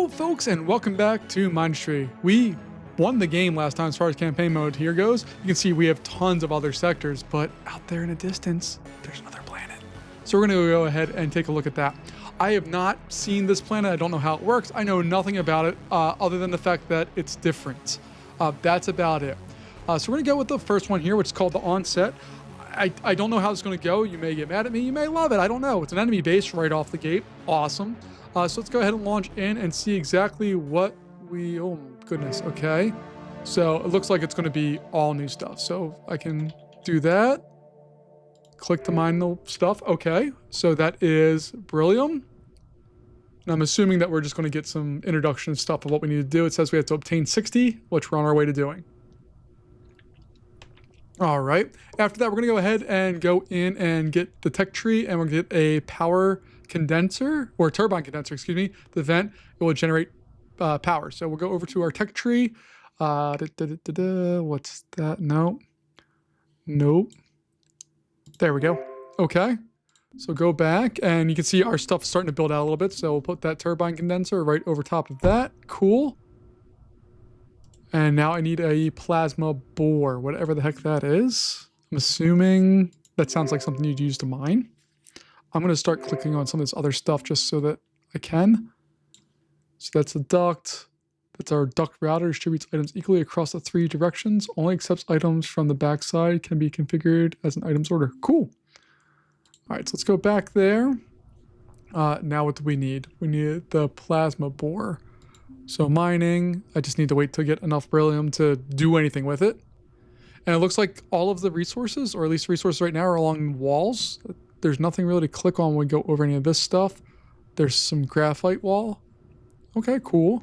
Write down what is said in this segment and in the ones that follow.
Hello folks and welcome back to Mindustry. We won the game last time as far as campaign mode here goes. You can see we have tons of other sectors, but out there in the distance, there's another planet. So we're gonna go ahead and take a look at that. I have not seen this planet. I don't know how it works. I know nothing about it other than the fact that it's different. That's about it. So we're gonna go with the first one here, which is called the Onset. I don't know how it's gonna go. You may get mad at me. You may love it. I don't know. It's an enemy base right off the gate. Awesome. So let's go ahead and launch in and see exactly what we, oh goodness, okay. So it looks like it's gonna be all new stuff. So I can do that. Click to mine the stuff, okay. So that is beryllium. And I'm assuming that we're just gonna get some introduction stuff of what we need to do. It says we have to obtain 60, which we're on our way to doing. All right, after that, we're gonna go ahead and go in and get the tech tree, and we're gonna get a power condenser, or turbine condenser, excuse me. The vent, it will generate power. So we'll go over to our tech tree. What's that? No. Nope. There we go. Okay. So go back, and you can see our stuff's starting to build out a little bit. So we'll put that turbine condenser right over top of that. Cool. And now I need a plasma bore, whatever the heck that is. I'm assuming that sounds like something you'd use to mine. I'm going to start clicking on some of this other stuff just so that I can. So that's the duct. That's our duct router. Distributes items equally across the 3 directions. Only accepts items from the backside. Can be configured as an items order. Cool. All right, so let's go back there. Now what do we need? We need the plasma bore. So mining, I just need to wait to get enough beryllium to do anything with it. And it looks like all of the resources, or at least resources right now, are along walls. There's nothing really to click on when we go over any of this stuff. There's some graphite wall. Okay, cool.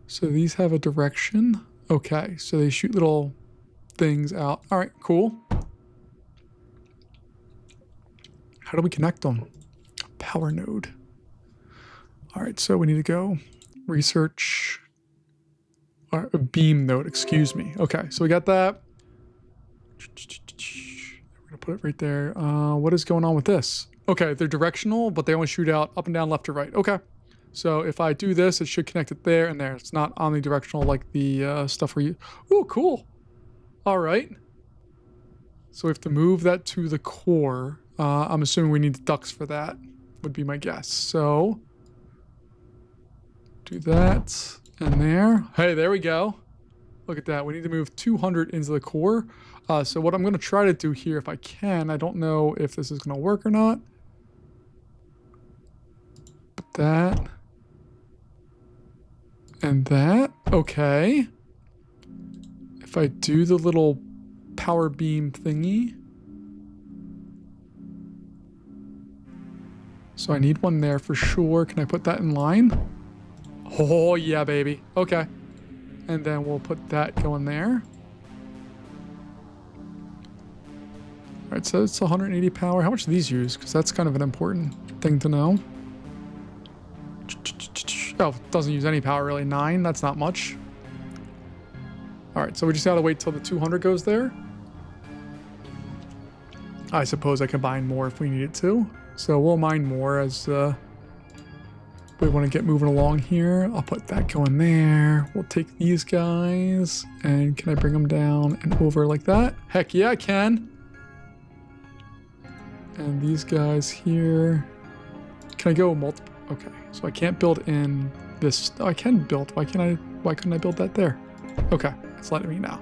So these have a direction. Okay, so they shoot little things out. All right, cool. How do we connect them? Power node. All right, so we need to go research, or a beam node, excuse me. Okay, so we got that. We're gonna put it right there. What is going on with this? Okay, they're directional, but they only shoot out up and down, left to right. Okay, so if I do this, it should connect it there and there. It's not omnidirectional like the stuff where you, oh, cool. All right. So we have to move that to the core. I'm assuming we need the ducts for that, would be my guess. So do that and there. Hey, there we go. Look at that. We need to move 200 into the core. So what I'm going to try to do here, if I can, I don't know if this is going to work or not. But that. And that. Okay. If I do the little power beam thingy. So I need one there for sure. Can I put that in line? Oh, yeah, baby. Okay. And then we'll put that going there. All right, so it's 180 power. How much do these use? Because that's kind of an important thing to know. Oh, it doesn't use any power, really. 9, that's not much. All right, so we just got to wait till the 200 goes there. I suppose I can mine more if we needed to. So we'll mine more as we want to get moving along here. I'll put that going there. We'll take these guys, and can I bring them down and over like that? Heck yeah, I can. And these guys here. Can I go multiple? Okay, so I can't build in this. Oh, I can build. Why couldn't I build that there? Okay, it's letting me now.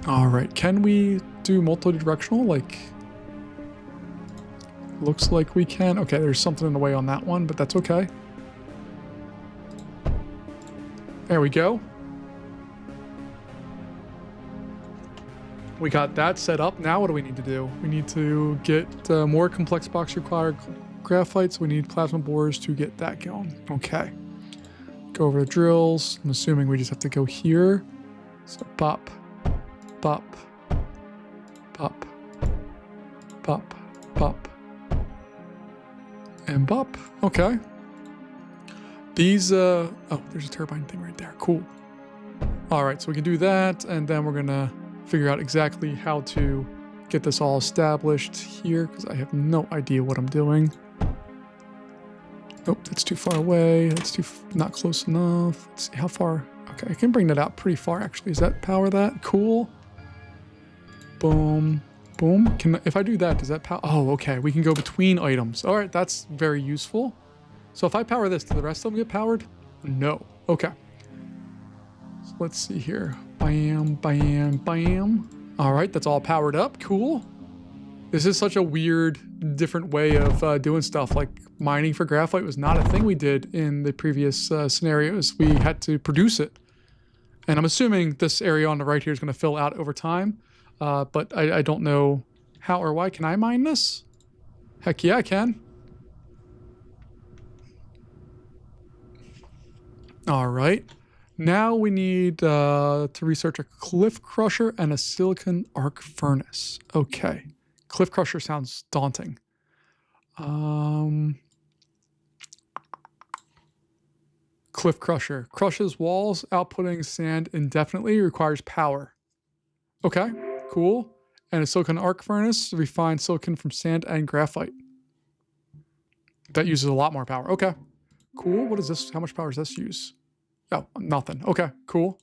All right, can we do multi-directional? Like, looks like we can. Okay, there's something in the way on that one, but that's okay. There we go. We got that set up. Now what do we need to do? We need to get more complex box required graphite, so we need plasma bores to get that going. Okay. Go over the drills. I'm assuming we just have to go here. So bop, bop, bop, bop, bop, and bop. Okay. These, oh, there's a turbine thing right there. Cool. All right, so we can do that, and then we're gonna figure out exactly how to get this all established here because I have no idea what I'm doing. Nope, that's too far away. That's not close enough. Let's see how far. Okay, I can bring that out pretty far actually. Is that power that? Cool. Boom. Boom. If I do that, does that power? Oh, okay. We can go between items. All right, that's very useful. So if I power this, do the rest of them get powered? No. Okay. So let's see here. Bam, bam, bam. All right, that's all powered up. Cool. This is such a weird, different way of doing stuff. Like mining for graphite was not a thing we did in the previous scenarios. We had to produce it. And I'm assuming this area on the right here is going to fill out over time. But I don't know how or why. Can I mine this? Heck yeah, I can. All right. Now we need to research a cliff crusher and a silicon arc furnace. Okay. Cliff crusher sounds daunting. Cliff crusher. Crushes walls, outputting sand indefinitely, requires power. Okay. Cool. And a silicon arc furnace, refined silicon from sand and graphite. That uses a lot more power. Okay. Cool. What is this? How much power does this use? Oh, nothing. Okay, cool.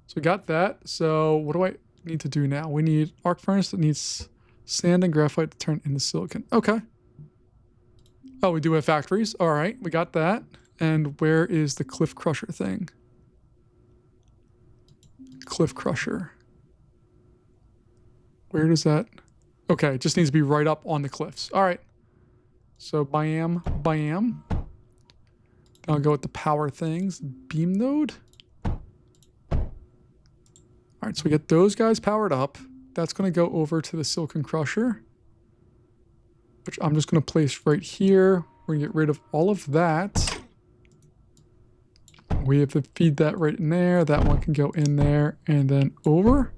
So we got that. So what do I need to do now? We need arc furnace that needs sand and graphite to turn into silicon. Okay. Oh, we do have factories. All right, we got that. And where is the cliff crusher thing? Cliff crusher. Where does that? Okay, it just needs to be right up on the cliffs. All right. So bam, bam. I'll go with the power things. Beam node. All right, so we get those guys powered up. That's going to go over to the silicon crusher, which I'm just going to place right here. We're going to get rid of all of that. We have to feed that right in there. That one can go in there and then over.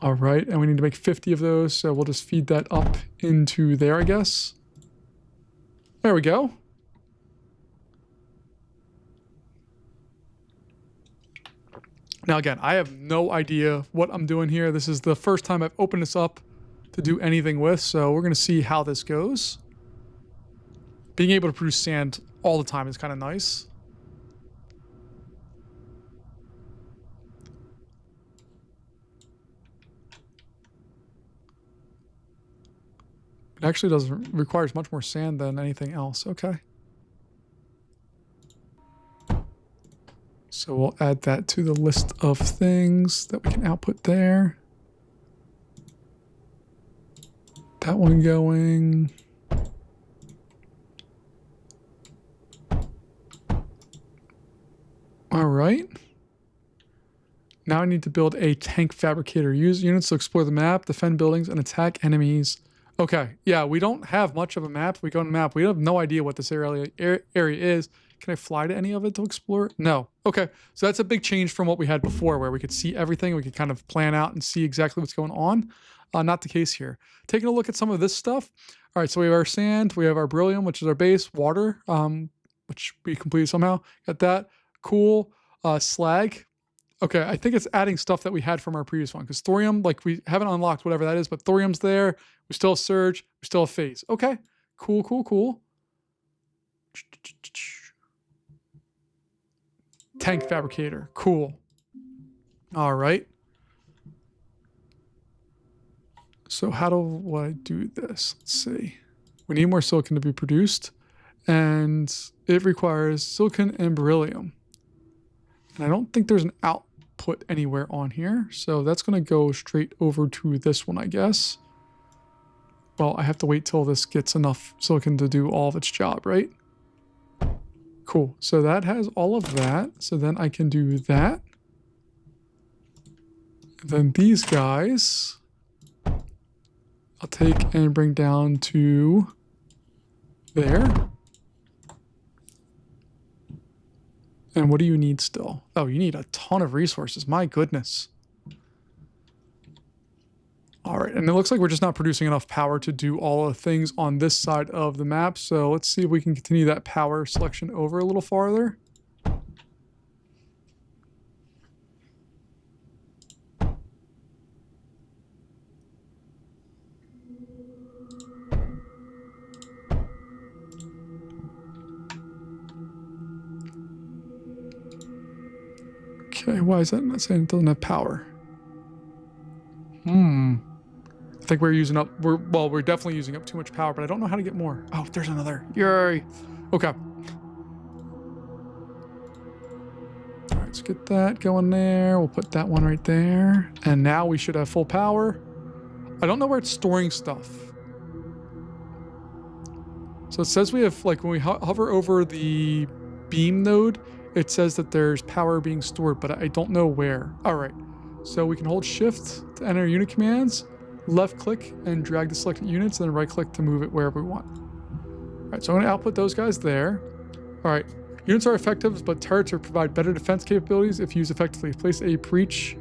All right, and we need to make 50 of those, so we'll just feed that up into there, I guess. There we go. Now again, I have no idea what I'm doing here. This is the first time I've opened this up to do anything with, so we're going to see how this goes. Being able to produce sand all the time is kind of nice. It actually doesn't requires much more sand than anything else. Okay. So we'll add that to the list of things that we can output there. That one going. All right. Now I need to build a tank fabricator. Use units to explore the map, defend buildings, and attack enemies. Okay, yeah, we don't have much of a map. We go on the map. We have no idea what this area is. Can I fly to any of it to explore? No. Okay, so that's a big change from what we had before, where we could see everything. We could kind of plan out and see exactly what's going on. Not the case here. Taking a look at some of this stuff. All right, so we have our sand. We have our beryllium, which is our base. Water, which we completed somehow. Got that. Cool. Slag. Okay, I think it's adding stuff that we had from our previous one. Because thorium, like we haven't unlocked whatever that is, but thorium's there. We still have surge. We still have phase. Okay, cool, cool, cool. Tank fabricator. Cool. All right. So how do I do this? Let's see. We need more silicon to be produced. And it requires silicon and beryllium. And I don't think there's an output anywhere on here. So that's going to go straight over to this one, I guess. Well, I have to wait till this gets enough silicon to do all of its job, right? Cool. So that has all of that. So then I can do that. And then these guys, I'll take and bring down to there. And what do you need still? Oh, you need a ton of resources. My goodness. All right, and it looks like we're just not producing enough power to do all the things on this side of the map. So let's see if we can continue that power selection over a little farther. Okay, why is that not saying it doesn't have power? I think we're using up, we're definitely using up too much power, but I don't know how to get more. Oh, there's another. Yay. Okay. All right, let's get that going there. We'll put that one right there. And now we should have full power. I don't know where it's storing stuff. So it says we have, like, when we hover over the beam node, it says that there's power being stored, but I don't know where. All right. So we can hold shift to enter unit commands, left click and drag the selected units, and then right click to move it wherever we want. All right, so I'm going to output those guys there. All right, units are effective, but turrets provide better defense capabilities if used effectively. Place a breach.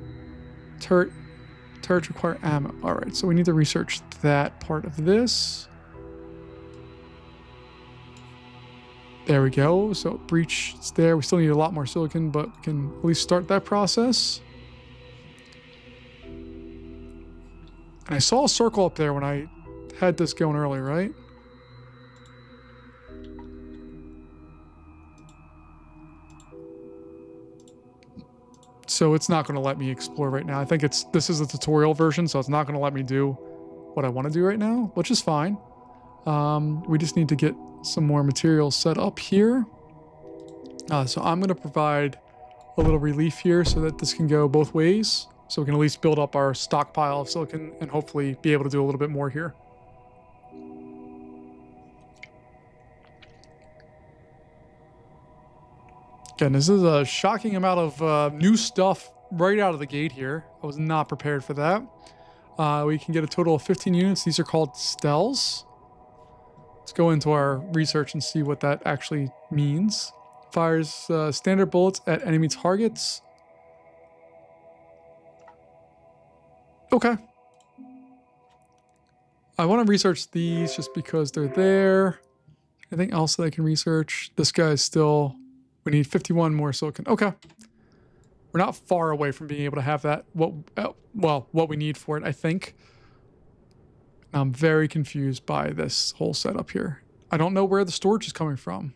Turrets require ammo. All right, so we need to research that part of this. There we go. So breach is there. We still need a lot more silicon, but we can at least start that process. And I saw a circle up there when I had this going earlier, right? So it's not going to let me explore right now. I think this is a tutorial version, so it's not going to let me do what I want to do right now, which is fine. We just need to get some more materials set up here. So I'm going to provide a little relief here so that this can go both ways. So we can at least build up our stockpile of silicon and hopefully be able to do a little bit more here. Again, this is a shocking amount of new stuff right out of the gate here. I was not prepared for that. We can get a total of 15 units. These are called Stels. Let's go into our research and see what that actually means. Fires standard bullets at enemy targets. Okay. I want to research these just because they're there. Anything else that I can research? This guy's still... We need 51 more silicon. Okay. We're not far away from being able to have that. What we need for it, I think. I'm very confused by this whole setup here. I don't know where the storage is coming from.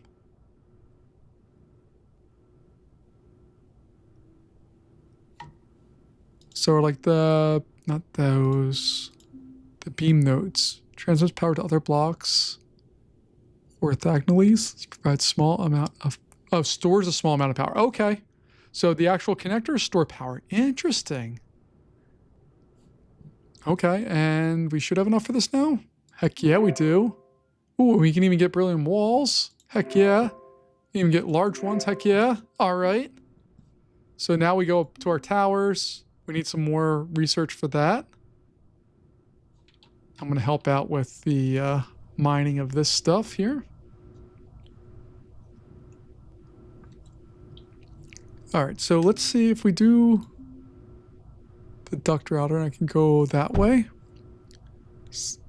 So like not those, the beam nodes. Transfers power to other blocks. Orthogonally provides small amount of, stores a small amount of power. Okay. So the actual connectors store power. Interesting. Okay, and we should have enough for this now? Heck yeah, we do. Ooh, we can even get brilliant walls. Heck yeah. Even get large ones. Heck yeah. All right. So now we go up to our towers. We need some more research for that. I'm going to help out with the mining of this stuff here. All right, so let's see if we do the duct router and I can go that way. Does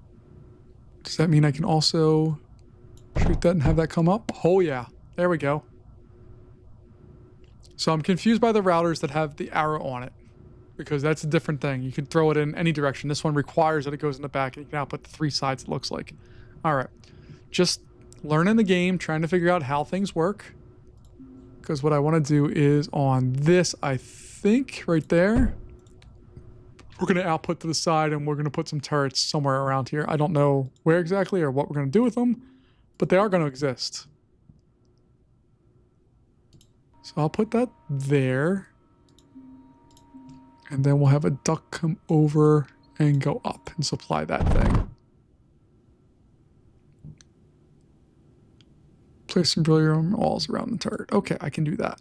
that mean I can also shoot that and have that come up? Oh yeah, there we go. So I'm confused by the routers that have the arrow on it, because that's a different thing. You can throw it in any direction. This one requires that it goes in the back, and you can output the 3 sides, it looks like. All right, just learning the game, trying to figure out how things work. Because what I want to do is on this, I think, right there, we're going to output to the side and we're going to put some turrets somewhere around here. I don't know where exactly or what we're going to do with them, but they are going to exist. So I'll put that there. And then we'll have a duct come over and go up and supply that thing. Place some brilliant walls around the turret. Okay, I can do that.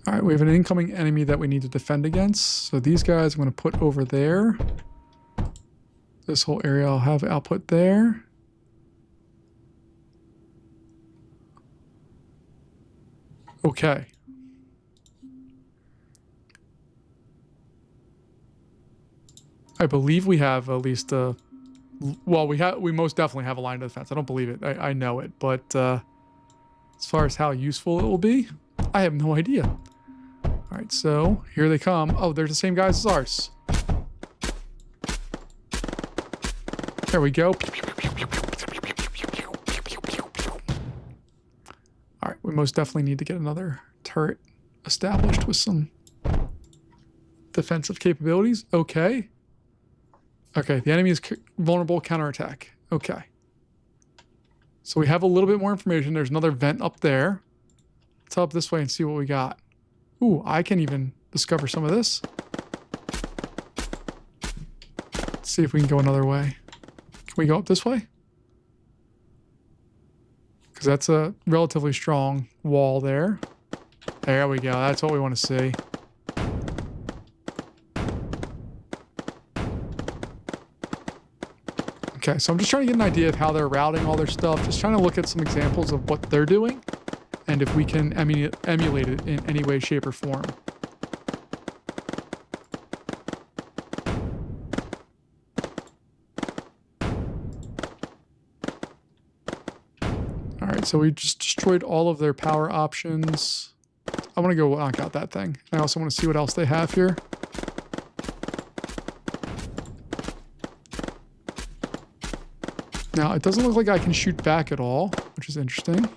All right, we have an incoming enemy that we need to defend against. So these guys I'm going to put over there. This whole area I'll have output there. Okay. I believe we have at least a... Well, we most definitely have a line of defense. I don't believe it. I know it. But as far as how useful it will be, I have no idea. All right, so here they come. Oh, they're the same guys as ours. There we go. All right, we most definitely need to get another turret established with some defensive capabilities. Okay. Okay, the enemy is vulnerable counterattack. Okay. So we have a little bit more information. There's another vent up there. Let's head up this way and see what we got. Ooh, I can even discover some of this. Let's see if we can go another way. Can we go up this way? Because that's a relatively strong wall there. There we go. That's what we want to see. Okay, so I'm just trying to get an idea of how they're routing all their stuff. Just trying to look at some examples of what they're doing. And if we can emulate it in any way, shape, or form. Alright, so we just destroyed all of their power options. I want to go knock out that thing. I also want to see what else they have here. Now, it doesn't look like I can shoot back at all, which is interesting.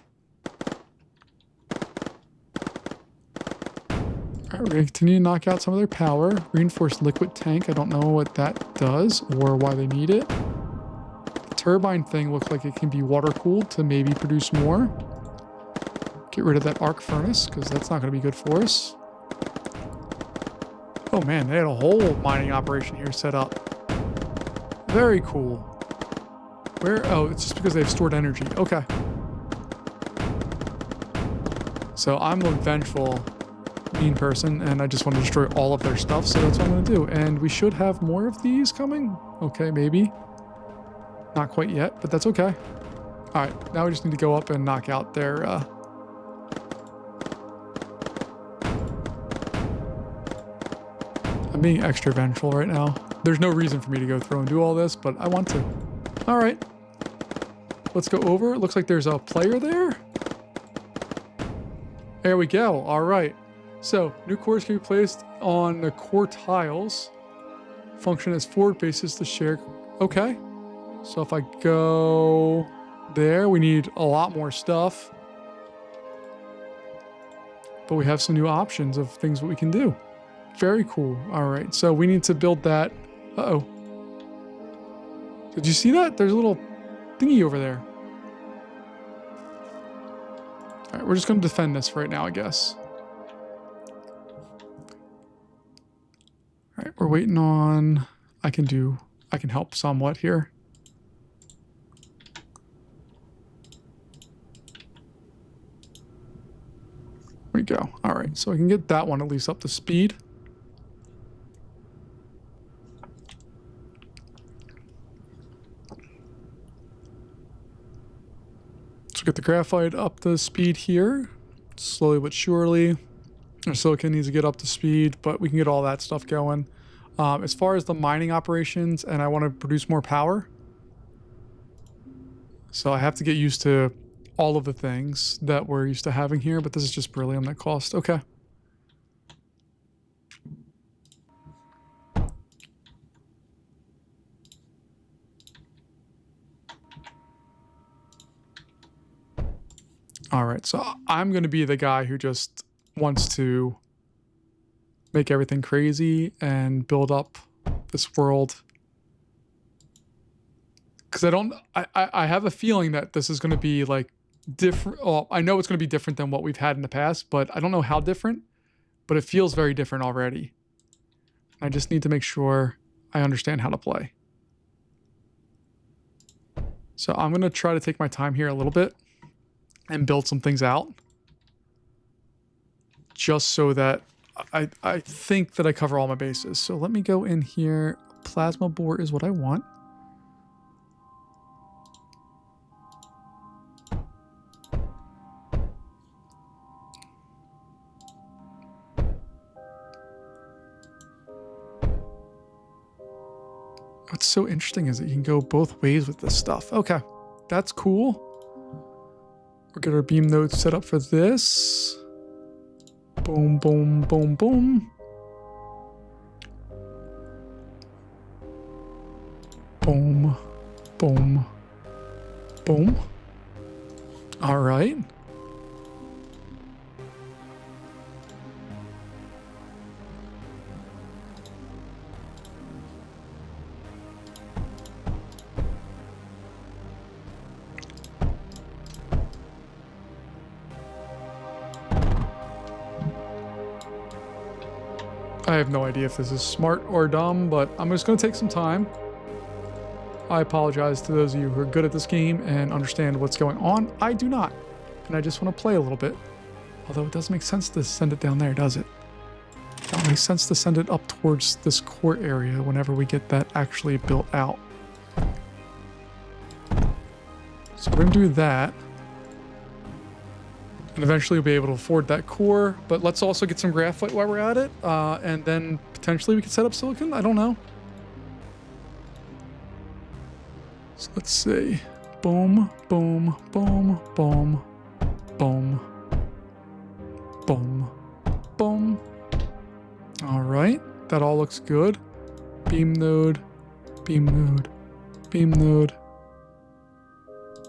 Alright, we're going to continue to knock out some of their power. Reinforced liquid tank. I don't know what that does or why they need it. The turbine thing looks like it can be water cooled to maybe produce more. Get rid of that arc furnace because that's not going to be good for us. Oh man, they had a whole mining operation here set up. Very cool. Where? Oh, it's just because they've stored energy. Okay. So I'm a vengeful, mean person, and I just want to destroy all of their stuff, so that's what I'm going to do. And we should have more of these coming. Okay, maybe. Not quite yet, but that's okay. Alright, now we just need to go up and knock out their... I'm being extra vengeful right now. There's no reason for me to go through and do all this, but I want to. Alright. Let's go over. It looks like there's a player there. There we go. Alright. So, new cores can be placed on the core tiles. Function as forward bases to share. Okay. So if I go there, we need a lot more stuff. But we have some new options of things that we can do. Very cool. Alright, so we need to build that. Uh-oh. Did you see that? There's a little thingy over there. Alright, we're just going to defend this right now, I guess. Alright, we're waiting on... I can help somewhat here. There we go. Alright, so I can get that one at least up to speed. So get the graphite up to speed here, slowly but surely. Our silicon needs to get up to speed, but we can get all that stuff going. As far as the mining operations, and I want to produce more power. So I have to get used to all of the things that we're used to having here, but this is just beryllium that cost. Okay. All right, so I'm going to be the guy who just wants to make everything crazy and build up this world. Because I have a feeling that this is going to be like different. Well, I know it's going to be different than what we've had in the past, but I don't know how different, but it feels very different already. I just need to make sure I understand how to play. So I'm going to try to take my time here a little bit and build some things out. Just so that I think that I cover all my bases. So let me go in here. Plasma bore is what I want. What's so interesting is that you can go both ways with this stuff. Okay, that's cool. We'll get our beam nodes set up for this. Boom, boom, boom, boom. Boom, boom, boom. All right. I have no idea if this is smart or dumb, but I'm just going to take some time. I apologize to those of you who are good at this game and understand what's going on. I do not, and I just want to play a little bit. Although it doesn't make sense to send it down there, does it? It don't make sense to send it up towards this court area whenever we get that actually built out. So we're going to do that. And eventually we'll be able to afford that core, but let's also get some graphite while we're at it, and then potentially we can set up silicon. I don't know. So let's see. Boom, boom, boom, boom, boom, boom, boom. All right, that all looks good. Beam node, beam node, beam node,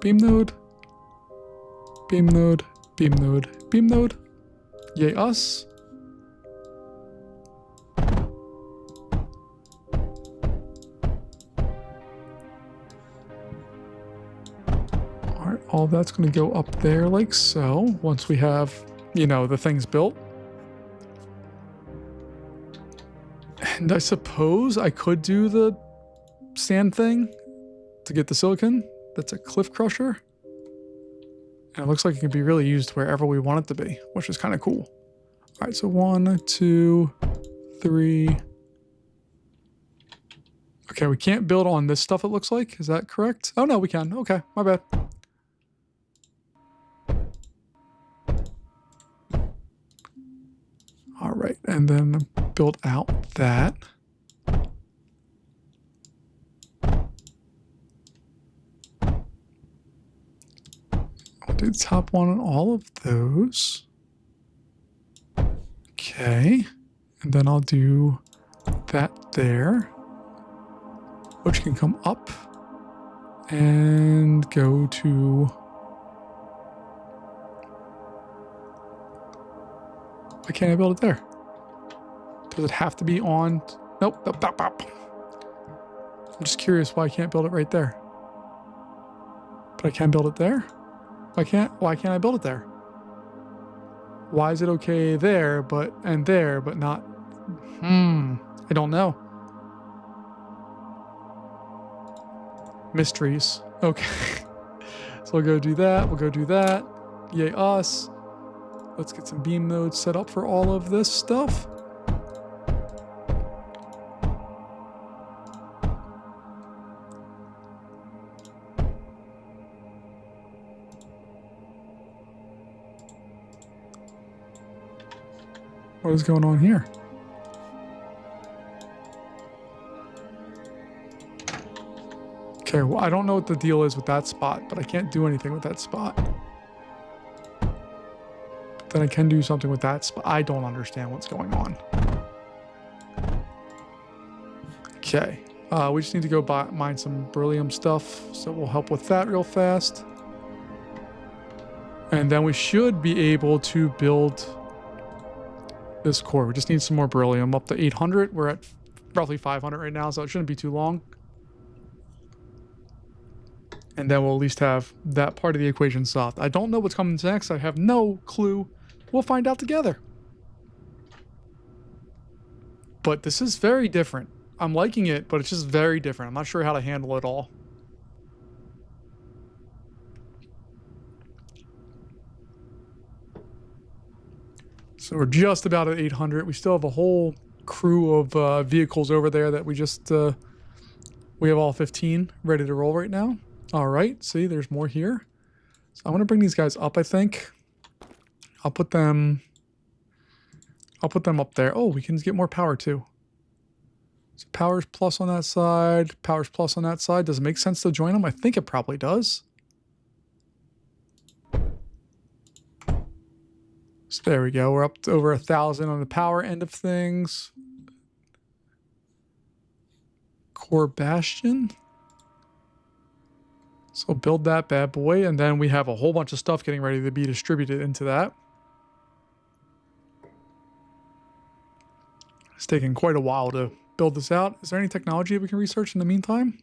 beam node, beam node. Beam node, beam node. Yay us. Alright, all that's going to go up there like so, once we have, you know, the things built. And I suppose I could do the sand thing to get the silicon. That's a cliff crusher. And it looks like it can be really used wherever we want it to be, which is kind of cool. All right, so 1, 2, 3. Okay, we can't build on this stuff, it looks like. Is that correct? Oh, no, we can. Okay, my bad. All right, and then build out that. Do the top one on all of those. Okay. And then I'll do that there, which can come up and go to... Why can't I build it there? Does it have to be on... Nope. Nope, nope, nope. I'm just curious why I can't build it right there. But I can build it there? Why can't I build it there? Why is it okay there, but not? I don't know. Mysteries. Okay. So we'll go do that. We'll go do that. Yay us. Let's get some beam nodes set up for all of this stuff. What is going on here? Okay, well, I don't know what the deal is with that spot, but I can't do anything with that spot. But then I can do something with that spot. I don't understand what's going on. Okay, we just need to go mine some beryllium stuff, so we'll help with that real fast. And then we should be able to build this core. We just need some more beryllium up to 800. We're at roughly 500 right now, so it shouldn't be too long. And then we'll at least have that part of the equation solved. I don't know what's coming next. I have no clue. We'll find out together. But this is very different. I'm liking it, but it's just very different. I'm not sure how to handle it all. So we're just about at 800. We still have a whole crew of vehicles over there that we just... we have all 15 ready to roll right now. All right, see, there's more here. So I want to bring these guys up, I think. I'll put them up there. Oh, we can get more power too. So power's plus on that side, power's plus on that side. Does it make sense to join them? I think it probably does. So there we go. We're up to over 1,000 on the power end of things. Core Bastion. So we'll build that bad boy, and then we have a whole bunch of stuff getting ready to be distributed into that. It's taking quite a while to build this out. Is there any technology we can research in the meantime?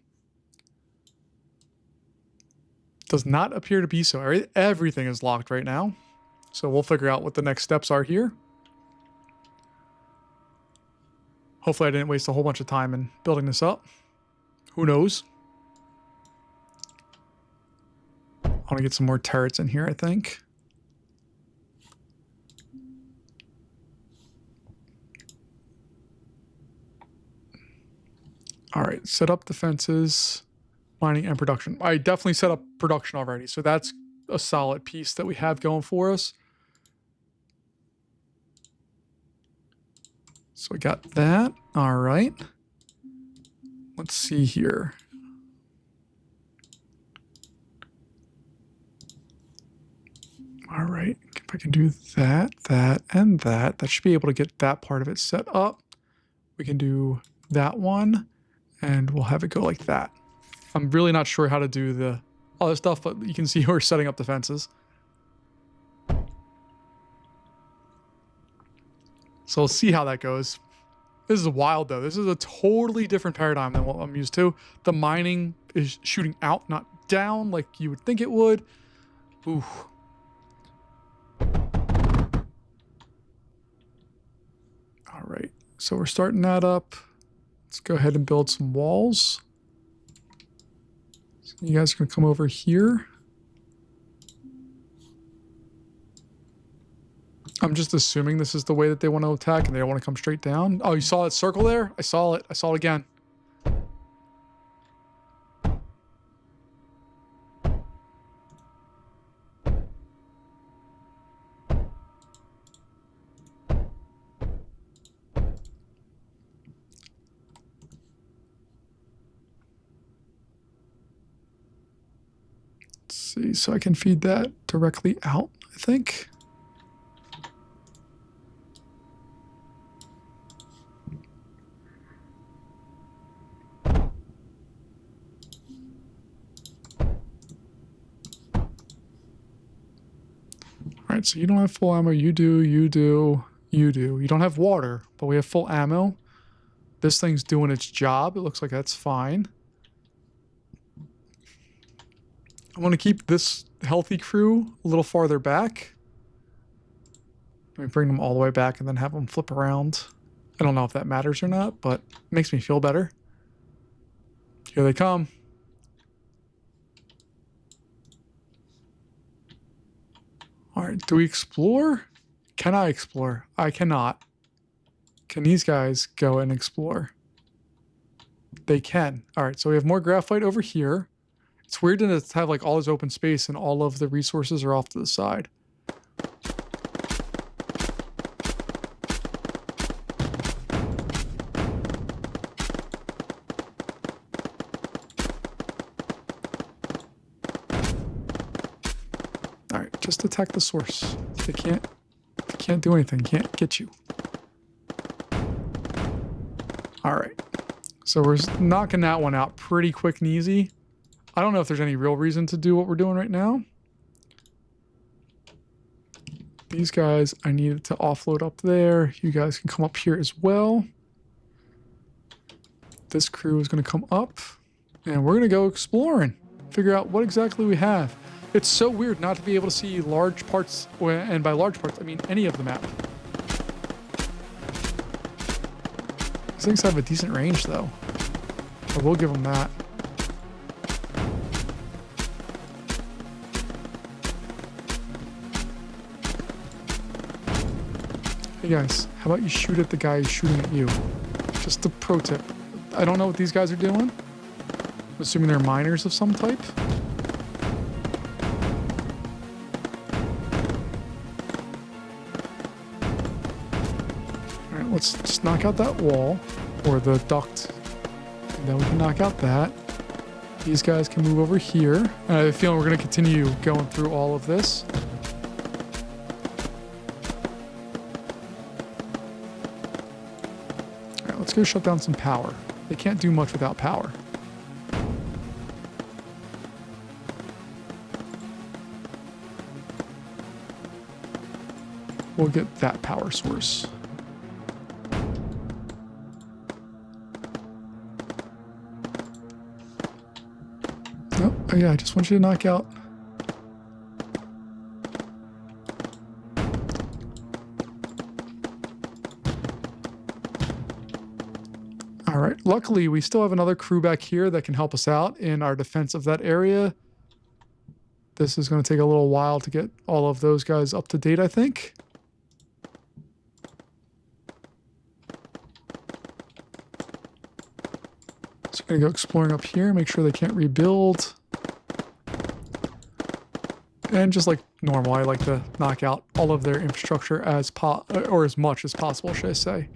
Does not appear to be so. Everything is locked right now. So we'll figure out what the next steps are here. Hopefully I didn't waste a whole bunch of time in building this up. Who knows? I want to get some more turrets in here, I think. All right, set up defenses, mining, and production. I definitely set up production already, so that's a solid piece that we have going for us. So we got that. All right. Let's see here. All right, if I can do that, that, and that, that should be able to get that part of it set up. We can do that one, and we'll have it go like that. I'm really not sure how to do the other stuff, but you can see we're setting up defenses. So we'll see how that goes. This is wild, though. This is a totally different paradigm than what I'm used to. The mining is shooting out, not down, like you would think it would. Ooh. All right, so we're starting that up. Let's go ahead and build some walls. So you guys are going to come over here. I'm just assuming this is the way that they want to attack and they don't want to come straight down. Oh, you saw that circle there? I saw it. I saw it again. Let's see, so I can feed that directly out, I think. Alright, so you don't have full ammo. You do, you do, you do. You don't have water, but we have full ammo. This thing's doing its job. It looks like that's fine. I want to keep this healthy crew a little farther back. Let me bring them all the way back and then have them flip around. I don't know if that matters or not, but it makes me feel better. Here they come. All right, do we explore? Can I explore? I cannot. Can these guys go and explore? They can. All right, so we have more graphite over here. It's weird to have like all this open space and all of the resources are off to the side. All right, just attack the source. They can't do anything. Can't get you. All right, so we're knocking that one out pretty quick and easy. I don't know if there's any real reason to do what we're doing right now. These guys, I needed to offload up there. You guys can come up here as well. This crew is going to come up, and we're going to go exploring, figure out what exactly we have. It's so weird not to be able to see large parts, and by large parts, I mean any of the map. These things have a decent range, though. I will give them that. Hey guys, how about you shoot at the guy who's shooting at you? Just a pro tip. I don't know what these guys are doing. I'm assuming they're miners of some type. Alright, let's just knock out that wall, or the duct. And then we can knock out that. These guys can move over here. And I have a feeling we're going to continue going through all of this. go shut down some power. They can't do much without power. We'll get that power source. Oh, yeah, I just want you to knock out. All right, luckily we still have another crew back here that can help us out in our defense of that area. This is going to take a little while to get all of those guys up to date, I think. So I'm going to go exploring up here, make sure they can't rebuild. And just like normal, I like to knock out all of their infrastructure as much as possible, should I say.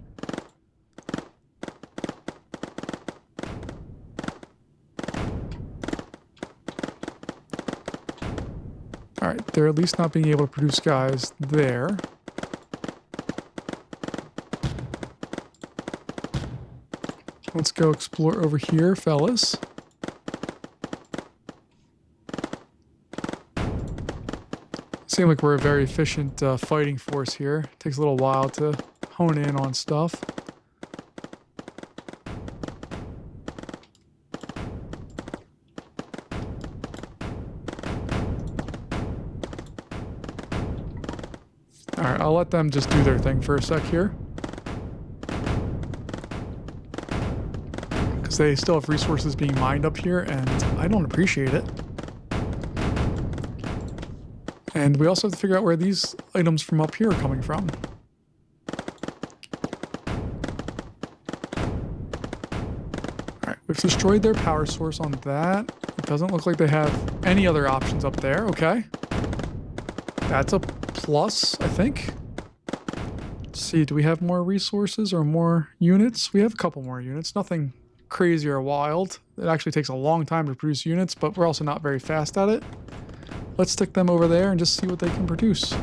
All right, they're at least not being able to produce guys there. Let's go explore over here, fellas. Seem like we're a very efficient fighting force here. Takes a little while to hone in on stuff. Alright, I'll let them just do their thing for a sec here. Because they still have resources being mined up here, and I don't appreciate it. And we also have to figure out where these items from up here are coming from. Alright, we've destroyed their power source on that. It doesn't look like they have any other options up there. Okay. That's a plus, I think. Let's see, do we have more resources or more units? We have a couple more units. Nothing crazy or wild. It actually takes a long time to produce units, but we're also not very fast at it. Let's stick them over there and just see what they can produce.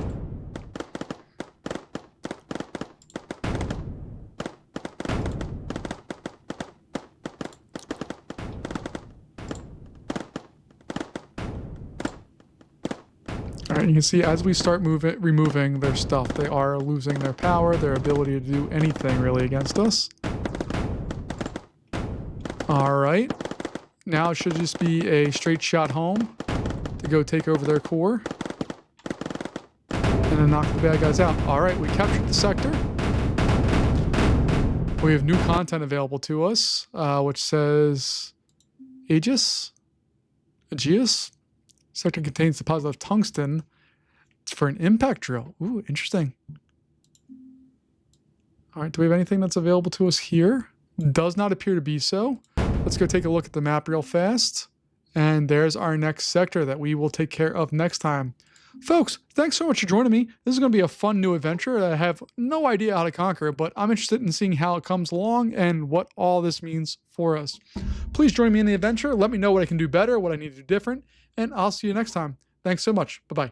Alright, you can see as we start removing their stuff, they are losing their power, their ability to do anything really against us. Alright, now it should just be a straight shot home to go take over their core and then knock the bad guys out. Alright, we captured the sector. We have new content available to us, which says Aegis. Sector contains deposit of tungsten for an impact drill. Ooh, interesting. All right, do we have anything that's available to us here? Does not appear to be so. Let's go take a look at the map real fast. And there's our next sector that we will take care of next time. Folks, thanks so much for joining me. This is going to be a fun new adventure. I have no idea how to conquer it, but I'm interested in seeing how it comes along and what all this means for us. Please join me in the adventure. Let me know what I can do better, what I need to do different, and I'll see you next time. Thanks so much. Bye-bye.